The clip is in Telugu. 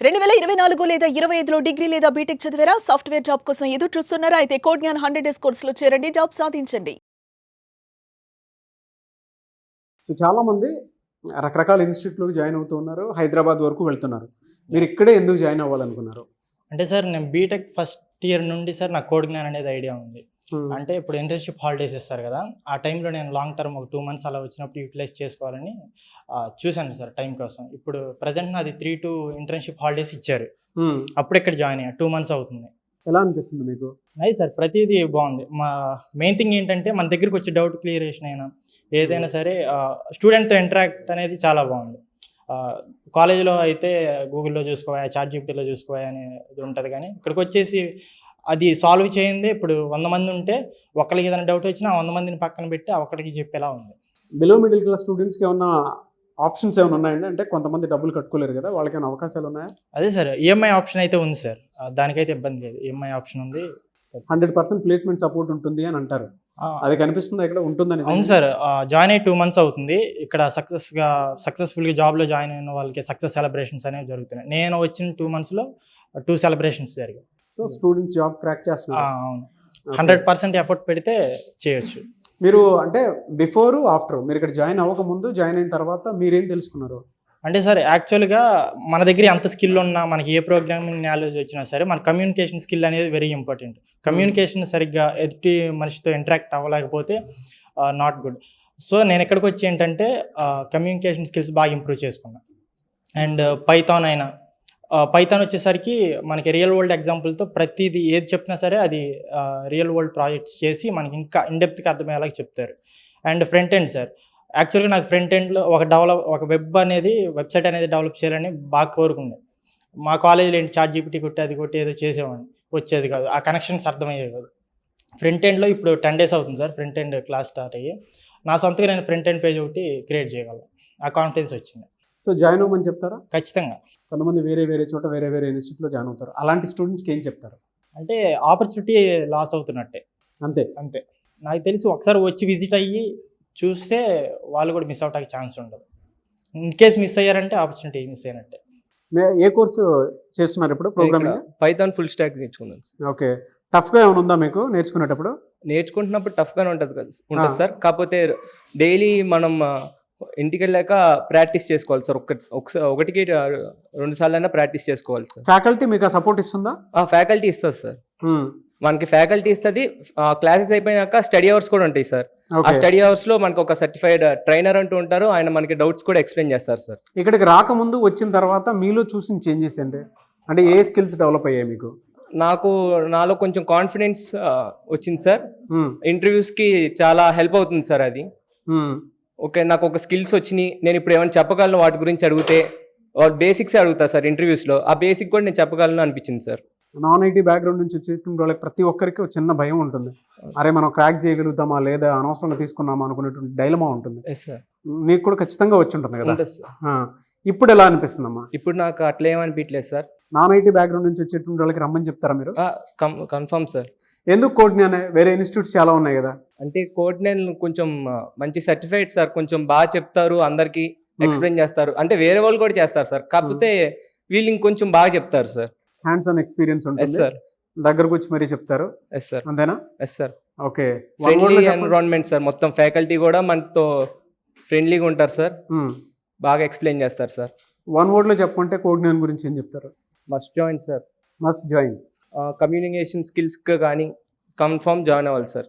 2024 లేదా 25లో డిగ్రీ లేదా బీటెక్ చదివారా? సాఫ్ట్‌వేర్ జాబ్ కోసం ఎదురు చూస్తున్నారా? అయితే కోడ్ జ్ఞాన్ 100 డేస్ కోర్సులో చేరండి, జాబ్ సాధించండి. చాలా మంది రకరకాల ఇన్‌స్టిట్యూట్‌లోకి జాయిన్ అవుతూ ఉన్నారు. హైదరాబాద్ వరకు వెళ్తున్నారు. మీరు ఇక్కడే ఎందుకు జాయిన్ అవ్వాలనుకున్నారు? అంటే సార్ నేను బీటెక్ ఫస్ట్ ఇయర్ నుండి సార్ నాకు కోడ్ జ్ఞాన్ అనేది ఐడియా ఉంది. అంటే ఇప్పుడు ఇంటర్న్‌షిప్ హాలిడేస్ ఇస్తారు కదా! ఆ టైంలో నేను లాంగ్ టర్మ్ ఒక 2 మంత్స్ అలా వచ్చినప్పుడు యూటిలైజ్ చేసుకోవాలని చూశాను సార్ టైం కోసం. ఇప్పుడు ప్రెజెంట్ నాది 3-2 ఇంటర్న్‌షిప్ హాలిడేస్ ఇచ్చారు. అప్పుడు ఇక్కడ జాయిన్ అయ్యా. 2 మంత్స్ అవుతుంది. ఎలా అనిపిస్తుంది మీకు? నైస్ సార్, ప్రతిదీ బాగుంది. మా మెయిన్ థింగ్ ఏంటంటే మన దగ్గరికి వచ్చి డౌట్ క్లియరేషన్ అయినా ఏదైనా సరే స్టూడెంట్తో ఇంటరాక్ట్ అనేది చాలా బాగుంది. కాలేజీలో అయితే గూగుల్లో చూసుకోవా, చాట్ జీపీటీలో చూసుకోవా అనేది ఉంటుంది, కానీ ఇక్కడికి వచ్చేసి అది సాల్వ్ చేయండి. ఇప్పుడు 100 మంది ఉంటే ఒకరికి ఏదైనా డౌట్ వచ్చినా 100 మందిని పక్కన పెట్టి ఆ ఒక్కడికి చెప్పేలా ఉంది. బిలో మిడిల్ క్లాస్ స్టూడెంట్స్కి ఏమన్నా ఆప్షన్స్ ఏమైనా ఉన్నాయండి? అంటే కొంతమంది డబ్బులు కట్టుకోలేరు కదా, వాళ్ళకి ఏమైనా అవకాశాలు ఉన్నాయా? అదే సార్, ఈఎంఐ ఆప్షన్ అయితే ఉంది సార్. దానికైతే ఇబ్బంది లేదు, ఈఎంఐ ఆప్షన్ ఉంది. 100% ప్లేస్మెంట్ సపోర్ట్ ఉంటుంది అని అంటారు. అది కనిపిస్తుందా ఇక్కడ ఉంటుందని? అవును సార్, జాయిన్ అయ్యి 2 మంత్స్ అవుతుంది. ఇక్కడ సక్సెస్ఫుల్గా జాబ్లో జాయిన్ అయిన వాళ్ళకి సక్సెస్ సెలబ్రేషన్స్ అనేవి జరుగుతున్నాయి. నేను వచ్చిన 2 మంత్స్లో 2 సెలబ్రేషన్స్ జరిగాయి. స్టూడెంట్స్ జాబ్ క్రాక్ చేస్తున్నారు. అవును, 100% ఎఫర్ట్ పెడితే చేయొచ్చు. మీరు అంటే బిఫోర్ ఆఫ్టర్, మీరు ఇక్కడ జాయిన్ అవ్వక ముందు, జాయిన్ అయిన తర్వాత మీరేం తెలుసుకున్నారు? అంటే సార్ యాక్చువల్గా మన దగ్గర ఎంత స్కిల్ ఉన్నా, మనకి ఏ ప్రోగ్రామింగ్ నాలెడ్జ్ వచ్చినా సరే మన కమ్యూనికేషన్ స్కిల్ అనేది వెరీ ఇంపార్టెంట్. కమ్యూనికేషన్ సరిగ్గా ఎదుటి మనిషితో ఇంటరాక్ట్ అవ్వలేకపోతే నాట్ గుడ్. సో నేను ఎక్కడికి వచ్చి ఏంటంటే కమ్యూనికేషన్ స్కిల్స్ బాగా ఇంప్రూవ్ చేసుకున్నాను. అండ్ పైథాన్ వచ్చేసరికి మనకి రియల్ వరల్డ్ ఎగ్జాంపుల్తో ప్రతిదీ ఏది చెప్పినా సరే అది రియల్ వరల్డ్ ప్రాజెక్ట్స్ చేసి మనకి ఇంకా ఇన్డెప్త్గా అర్థమయ్యేలాగా చెప్తారు. అండ్ ఫ్రంట్ ఎండ్ సార్, యాక్చువల్గా నాకు ఫ్రంట్ ఎండ్లో ఒక వెబ్సైట్ అనేది డెవలప్ చేయాలని బాగా కోరుకుంది. మా కాలేజీలో ఏంటి చాట్ జీపీటీ కొట్టి అది కొట్టి ఏదో చేసేవాడిని, వచ్చేది కాదు, ఆ కనెక్షన్స్ అర్థమయ్యేది కాదు. ఫ్రంట్ ఎండ్లో ఇప్పుడు 10 days అవుతుంది sir front end class start అయ్యి. నా సొంతగా నేను ఫ్రంట్ ఎండ్ పేజ్ ఒకటి క్రియేట్ చేయగలను, ఆ కాన్ఫిడెన్స్ వచ్చింది. సో జాయిన్ అవ్వమని చెప్తారా? ఖచ్చితంగా. కొంతమంది వేరే చోట వేరే ఇన్స్టిట్యూట్లో జాయిన్ అవుతారు. అలాంటి స్టూడెంట్స్కి ఏం చెప్తారు? అంటే ఆపర్చునిటీ లాస్ అవుతున్నట్టే. అంతే నాకు తెలిసి ఒకసారి వచ్చి విజిట్ అయ్యి చూస్తే వాళ్ళు కూడా మిస్ అవడానికి ఛాన్స్ ఉండదు. ఇన్ కేస్ మిస్ అయ్యారంటే ఆపర్చునిటీ మిస్ అయినట్టే. ఏ కోర్సు చేస్తున్నారు ఇప్పుడు? ప్రోగ్రామింగ్ పైథాన్ ఫుల్ స్టాక్ నేర్చుకున్నాను సార్. ఓకే, టఫ్గా ఏమైనా ఉందా మీకు నేర్చుకునేటప్పుడు? నేర్చుకుంటున్నప్పుడు టఫ్గానే ఉంటుంది సార్. కాకపోతే డైలీ మనం ఇంటికి వెళ్ళాక ప్రాక్టీస్ చేసుకోవాలి సార్. ఒకటికి 2 సార్లు అయినా ప్రాక్టీస్ చేసుకోవాలి సార్. ఫ్యాకల్టీ మీకు సపోర్ట్ ఇస్తుందా? ఫ్యాకల్టీ ఇస్తుంది సార్. మనకి ఫ్యాకల్టీ ఇస్తుంది. క్లాసెస్ అయిపోయినాక స్టడీ అవర్స్ కూడా ఉంటాయి సార్. ఆ స్టడీ అవర్స్ లో మనకు ఒక సర్టిఫైడ్ ట్రైనర్ అంటూ ఉంటారు, ఆయన మనకి డౌట్స్ కూడా ఎక్స్ప్లెయిన్ చేస్తారు సార్. ఇక్కడికి రాకముందు వచ్చిన తర్వాత మీలో చూసిన చేంజెస్ ఏంటి? అంటే ఏ స్కిల్స్ డెవలప్ అయ్యాయి మీకు? నాలో కొంచెం కాన్ఫిడెన్స్ వచ్చింది సార్. ఇంటర్వ్యూస్కి చాలా హెల్ప్ అవుతుంది సార్ అది. ఓకే, నాకు ఒక స్కిల్స్ వచ్చినాయి, నేను ఇప్పుడు ఏమైనా చెప్పగలను వాటి గురించి అడిగితే బేసిక్స్ అడుగుతారు సార్ ఇంటర్వ్యూస్లో. ఆ బేసిక్ కూడా నేను చెప్పగలను అనిపించింది సార్. నాన్ ఐటీ బ్యాక్గ్రౌండ్ నుంచి వచ్చేటువంటి వాళ్ళకి ప్రతి ఒక్కరికి ఒక చిన్న భయం ఉంటుంది. అరే మనం క్రాక్ చేయగలుగుతామా లేదా, అనవసరంగా తీసుకున్నామా అనుకునేటువంటి డైలమా ఉంటుంది. నీకు కూడా ఖచ్చితంగా వచ్చి ఉంటుంది కదా. ఇప్పుడు ఎలా అనిపిస్తుందమ్మా? ఇప్పుడు నాకు అట్లా ఏమనిపించలేదు సార్. నాన్ ఐటీ బ్యాక్గ్రౌండ్ నుంచి వచ్చేటువంటి వాళ్ళకి రమ్మని చెప్తారా మీరు? Confirm sir. ఎందుకు కోడ్ జ్ఞాన్? వేరే ఇన్స్టిట్యూట్స్ చాలా ఉన్నాయి కదా. అంటే కోడ్ జ్ఞాన్ కొంచెం మంచి సర్టిఫైడ్ సార్, కొంచెం బాగా చెప్తారు, అందరికి ఎక్స్ప్లెయిన్ చేస్తారు. అంటే వేరే వాళ్ళు కూడా చేస్తారు సార్, కాకపోతే వీళ్ళు ఇంకొంచెం బాగా చెప్తారు సార్. హ్యాండ్స్ ఆన్ ఎక్స్పీరియన్స్ ఉంటుంది సార్, దగ్గరకు వచ్చి మరీ చెప్తారు. Yes sir. అంతేనా? Yes sir. Okay, friendly environment sir. మొత్తం ఫ్యాకల్టీ కూడా మనతో ఫ్రెండ్లీగా ఉంటారు సార్, బాగా ఎక్స్ప్లెయిన్ చేస్తారు సార్. 1 word లో చెప్పంటే కోడ్ జ్ఞాన్ గురించి ఏం చెప్తారు? Must join sir. Must join. Communication skills కానీ కన్ఫర్మ్ జాయిన్ అవ్వాలి సార్.